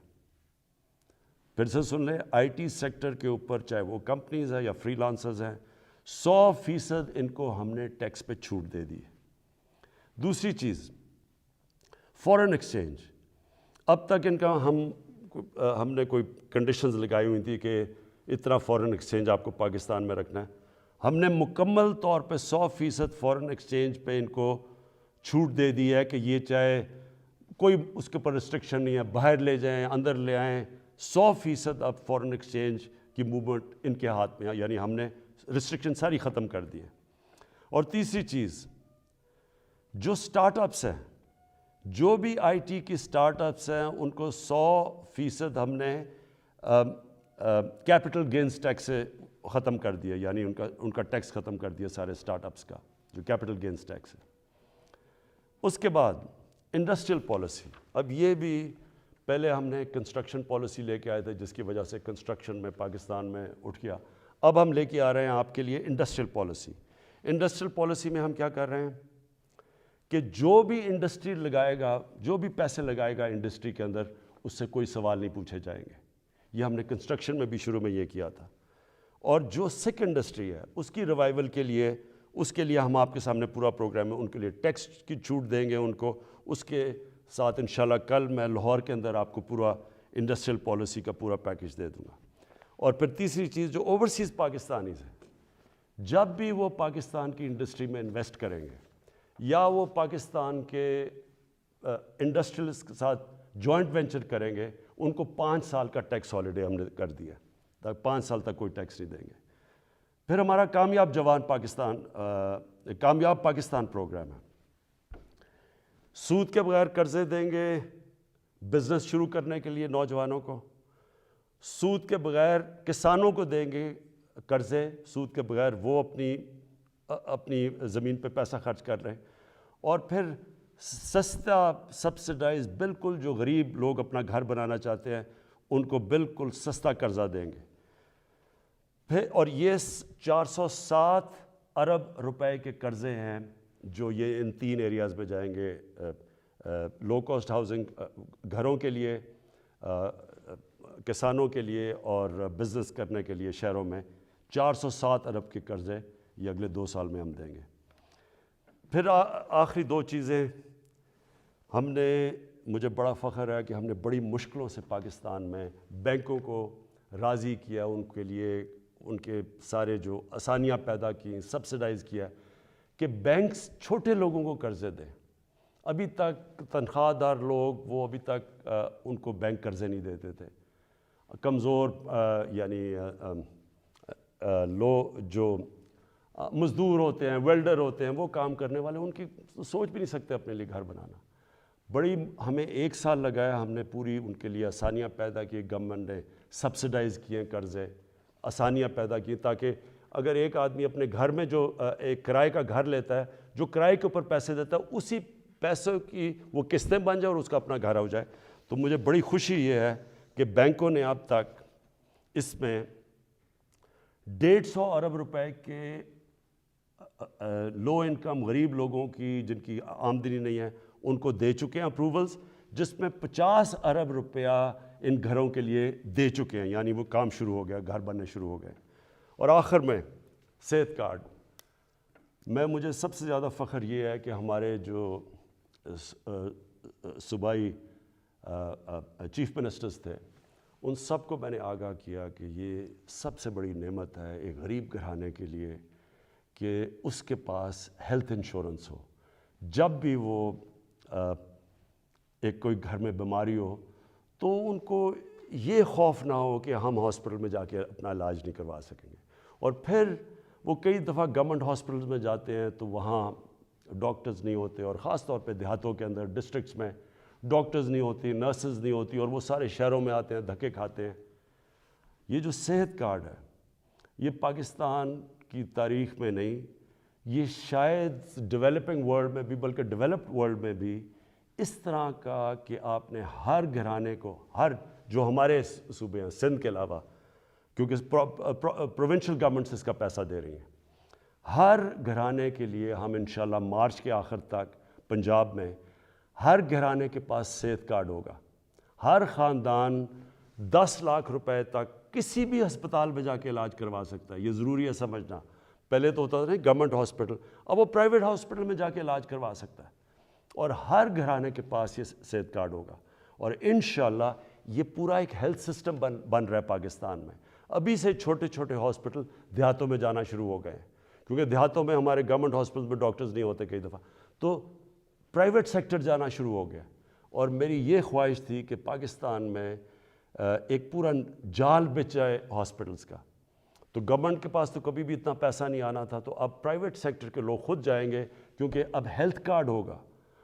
پھر سے سن لیں، IT سیکٹر کے اوپر چاہے وہ کمپنیز ہیں یا فری لانسرز ہیں، 100% ان کو ہم نے ٹیکس پہ چھوٹ دے دی. دوسری چیز، فورن ایکسچینج. اب تک ان کا ہم نے کوئی کنڈیشنز لگائی ہوئی تھی کہ اتنا فورن ایکسچینج آپ کو پاکستان میں رکھنا ہے. ہم نے مکمل طور پہ 100% فورن ایکسچینج پہ ان کو چھوٹ دے دی ہے کہ یہ چاہے کوئی اس کے اوپر ریسٹرکشن نہیں ہے، باہر لے جائیں اندر لے آئیں، 100% اب فورن ایکسچینج کی موومنٹ ان کے ہاتھ میں ہے، یعنی ہم نے ریسٹرکشن ساری ختم کر دی ہے۔ اور تیسری چیز، جو سٹارٹ اپس ہیں، جو بھی آئی ٹی کی سٹارٹ اپس ہیں، ان کو 100% ہم نے کیپٹل گینز ٹیکس سے ختم کر دیا، یعنی ان کا ٹیکس ختم کر دیا سارے سٹارٹ اپس کا، جو کیپٹل گینز ٹیکس ہے۔ اس کے بعد انڈسٹریل پالیسی، اب یہ بھی پہلے ہم نے کنسٹرکشن پالیسی لے کے آئے تھے جس کی وجہ سے کنسٹرکشن میں پاکستان میں اٹھ گیا، اب ہم لے کے آ رہے ہیں آپ کے لیے انڈسٹریل پالیسی۔ انڈسٹریل پالیسی میں ہم کیا کر رہے ہیں کہ جو بھی انڈسٹری لگائے گا، جو بھی پیسے لگائے گا انڈسٹری کے اندر، اس سے کوئی سوال نہیں پوچھے جائیں گے۔ یہ ہم نے کنسٹرکشن میں بھی شروع میں یہ کیا تھا۔ اور جو سکھ انڈسٹری ہے اس کی ریوائول کے لیے، اس کے لیے ہم آپ کے سامنے پورا پروگرام ہے، ان کے لیے ٹیکس کی چھوٹ دیں گے ان کو۔ اس کے ساتھ انشاءاللہ کل میں لاہور کے اندر آپ کو پورا انڈسٹریل پالیسی کا پورا پیکج دے دوں گا۔ اور پھر تیسری چیز، جو اوورسیز پاکستانیز ہیں، جب بھی وہ پاکستان کی انڈسٹری میں انویسٹ کریں گے یا وہ پاکستان کے انڈسٹریلس کے ساتھ جوائنٹ وینچر کریں گے، ان کو 5 سال کا ٹیکس ہالیڈے ہم نے کر دیا، تاکہ 5 سال تک کوئی ٹیکس نہیں دیں گے۔ پھر ہمارا کامیاب پاکستان پروگرام ہے، سود کے بغیر قرضے دیں گے بزنس شروع کرنے کے لیے نوجوانوں کو، سود کے بغیر کسانوں کو دیں گے قرضے، سود کے بغیر وہ اپنی زمین پہ پیسہ خرچ کر رہے ہیں، اور پھر سستا سبسڈائز، بالکل جو غریب لوگ اپنا گھر بنانا چاہتے ہیں ان کو بالکل سستا قرضہ دیں گے۔ پھر اور یہ 407 ارب روپے کے قرضے ہیں جو یہ ان 3 ایریاز میں جائیں گے، لو کاسٹ ہاؤسنگ، گھروں کے لیے، کسانوں کے لیے اور بزنس کرنے کے لیے شہروں میں 407 ارب کے قرضے یہ اگلے 2 سال میں ہم دیں گے۔ پھر آخری 2 چیزیں، ہم نے، مجھے بڑا فخر ہے کہ ہم نے بڑی مشکلوں سے پاکستان میں بینکوں کو راضی کیا، ان کے لیے ان کے سارے جو آسانیاں پیدا کی، سبسڈائز کیا کہ بینکس چھوٹے لوگوں کو قرضے دیں۔ ابھی تک تنخواہ دار لوگ، وہ ابھی تک ان کو بینک قرضے نہیں دیتے تھے۔ کمزور یعنی جو مزدور ہوتے ہیں، ویلڈر ہوتے ہیں، وہ کام کرنے والے، ان کی سوچ بھی نہیں سکتے اپنے لیے گھر بنانا۔ بڑی ہمیں 1 سال لگایا، ہم نے پوری ان کے لیے آسانیاں پیدا کی، گورنمنٹ نے سبسڈائز کیے قرضے، آسانیاں پیدا کی، تاکہ اگر ایک آدمی اپنے گھر میں جو ایک کرائے کا گھر لیتا ہے، جو کرائے کے اوپر پیسے دیتا ہے، اسی پیسوں کی وہ قسطیں بن جائے اور اس کا اپنا گھر ہو جائے۔ تو مجھے بڑی خوشی یہ ہے کہ بینکوں نے اب تک اس میں 150 ارب روپے کے لو انکم غریب لوگوں کی، جن کی آمدنی نہیں ہے، ان کو دے چکے ہیں اپروولز، جس میں 50 ارب روپیہ ان گھروں کے لیے دے چکے ہیں، یعنی وہ کام شروع ہو گیا، گھر بننے شروع ہو گئے۔ اور آخر میں صحت کارڈ میں، مجھے سب سے زیادہ فخر یہ ہے کہ ہمارے جو صوبائی چیف منسٹرز تھے، ان سب کو میں نے آگاہ کیا کہ یہ سب سے بڑی نعمت ہے ایک غریب گھرانے کے لیے کہ اس کے پاس ہیلتھ انشورنس ہو۔ جب بھی وہ ایک کوئی گھر میں بیماری ہو تو ان کو یہ خوف نہ ہو کہ ہم ہاسپٹل میں جا کے اپنا علاج نہیں کروا سکیں گے۔ اور پھر وہ کئی دفعہ گورنمنٹ ہاسپٹلز میں جاتے ہیں تو وہاں ڈاکٹرز نہیں ہوتے، اور خاص طور پہ دیہاتوں کے اندر، ڈسٹرکٹس میں ڈاکٹرز نہیں ہوتی، نرسز نہیں ہوتی، اور وہ سارے شہروں میں آتے ہیں، دھکے کھاتے ہیں۔ یہ جو صحت کارڈ ہے، یہ پاکستان کی تاریخ میں نہیں، یہ شاید ڈیولپنگ ورلڈ میں بھی، بلکہ ڈیولپڈ ورلڈ میں بھی اس طرح کا کہ آپ نے ہر گھرانے کو، ہر جو ہمارے صوبے ہیں سندھ کے علاوہ، کیونکہ پروونشل گورنمنٹس اس کا پیسہ دے رہی ہیں، ہر گھرانے کے لیے ہم انشاءاللہ مارچ کے آخر تک پنجاب میں ہر گھرانے کے پاس صحت کارڈ ہوگا۔ ہر خاندان 10 لاکھ روپے تک کسی بھی ہسپتال میں جا کے علاج کروا سکتا ہے۔ یہ ضروری ہے سمجھنا، پہلے تو ہوتا تھا نہیں گورنمنٹ ہاسپٹل، اب وہ پرائیویٹ ہاسپٹل میں جا کے علاج کروا سکتا ہے، اور ہر گھرانے کے پاس یہ صحت کارڈ ہوگا۔ اور انشاءاللہ یہ پورا ایک ہیلتھ سسٹم بن رہا ہے پاکستان میں۔ ابھی سے چھوٹے چھوٹے ہاسپٹل دیہاتوں میں جانا شروع ہو گئے ہیں۔ کیونکہ دیہاتوں میں ہمارے گورنمنٹ ہاسپٹل میں ڈاکٹرز نہیں ہوتے کئی دفعہ، تو پرائیویٹ سیکٹر جانا شروع ہو گیا. اور میری یہ خواہش تھی کہ پاکستان میں ایک پورا جال بچ جائے ہاسپٹلس کا. تو گورنمنٹ کے پاس تو کبھی بھی اتنا پیسہ نہیں آنا تھا، تو اب پرائیویٹ سیکٹر کے لوگ خود جائیں گے، کیونکہ اب ہیلتھ کارڈ ہوگا.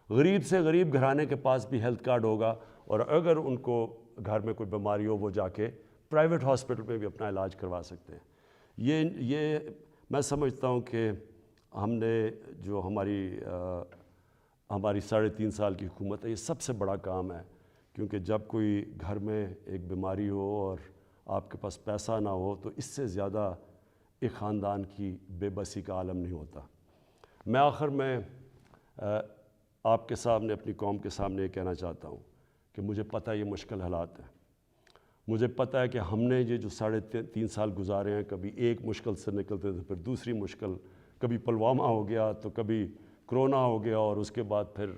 غریب سے غریب گھرانے کے پاس بھی ہیلتھ کارڈ ہوگا، اور اگر ان کو گھر میں کوئی بیماری ہو وہ جا کے پرائیویٹ ہاسپٹل میں بھی اپنا علاج کروا سکتے ہیں. یہ میں سمجھتا ہوں کہ ہم نے جو ہماری 3.5 سال کی حکومت ہے، یہ سب سے بڑا کام ہے. کیونکہ جب کوئی گھر میں ایک بیماری ہو اور آپ کے پاس پیسہ نہ ہو، تو اس سے زیادہ ایک خاندان کی بے بسی کا عالم نہیں ہوتا. میں آخر میں آپ کے سامنے، اپنی قوم کے سامنے یہ کہنا چاہتا ہوں کہ مجھے پتہ ہے یہ مشکل حالات ہیں. مجھے پتہ ہے کہ ہم نے یہ جو 3.5 سال گزارے ہیں، کبھی ایک مشکل سے نکلتے تھے، پھر دوسری مشکل، کبھی پلوامہ ہو گیا تو کبھی کرونا ہو گیا، اور اس کے بعد پھر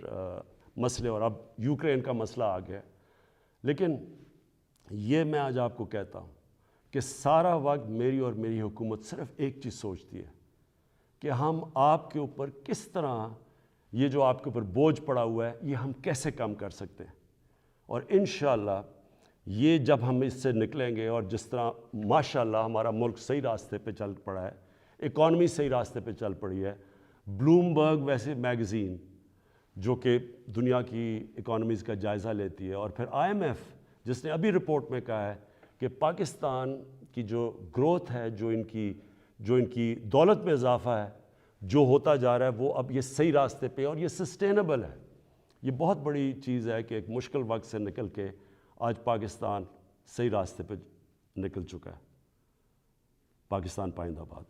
مسئلے، اور اب یوکرین کا مسئلہ آ گیا. لیکن یہ میں آج آپ کو کہتا ہوں کہ سارا وقت میری اور میری حکومت صرف ایک چیز سوچتی ہے کہ ہم آپ کے اوپر کس طرح یہ جو آپ کے اوپر بوجھ پڑا ہوا ہے، یہ ہم کیسے کم کر سکتے ہیں. اور انشاءاللہ یہ جب ہم اس سے نکلیں گے، اور جس طرح ماشاءاللہ ہمارا ملک صحیح راستے پہ چل پڑا ہے، اکانومی صحیح راستے پہ چل پڑی ہے. بلومبرگ ویسے میگزین جو کہ دنیا کی اکانومیز کا جائزہ لیتی ہے، اور پھر IMF جس نے ابھی رپورٹ میں کہا ہے کہ پاکستان کی جو گروتھ ہے، جو ان کی دولت میں اضافہ ہے، جو ہوتا جا رہا ہے، وہ اب یہ صحیح راستے پہ، اور یہ سسٹینیبل ہے. یہ بہت بڑی چیز ہے کہ ایک مشکل وقت سے نکل کے آج پاکستان صحیح راستے پہ نکل چکا ہے. پاکستان پائندہ باد.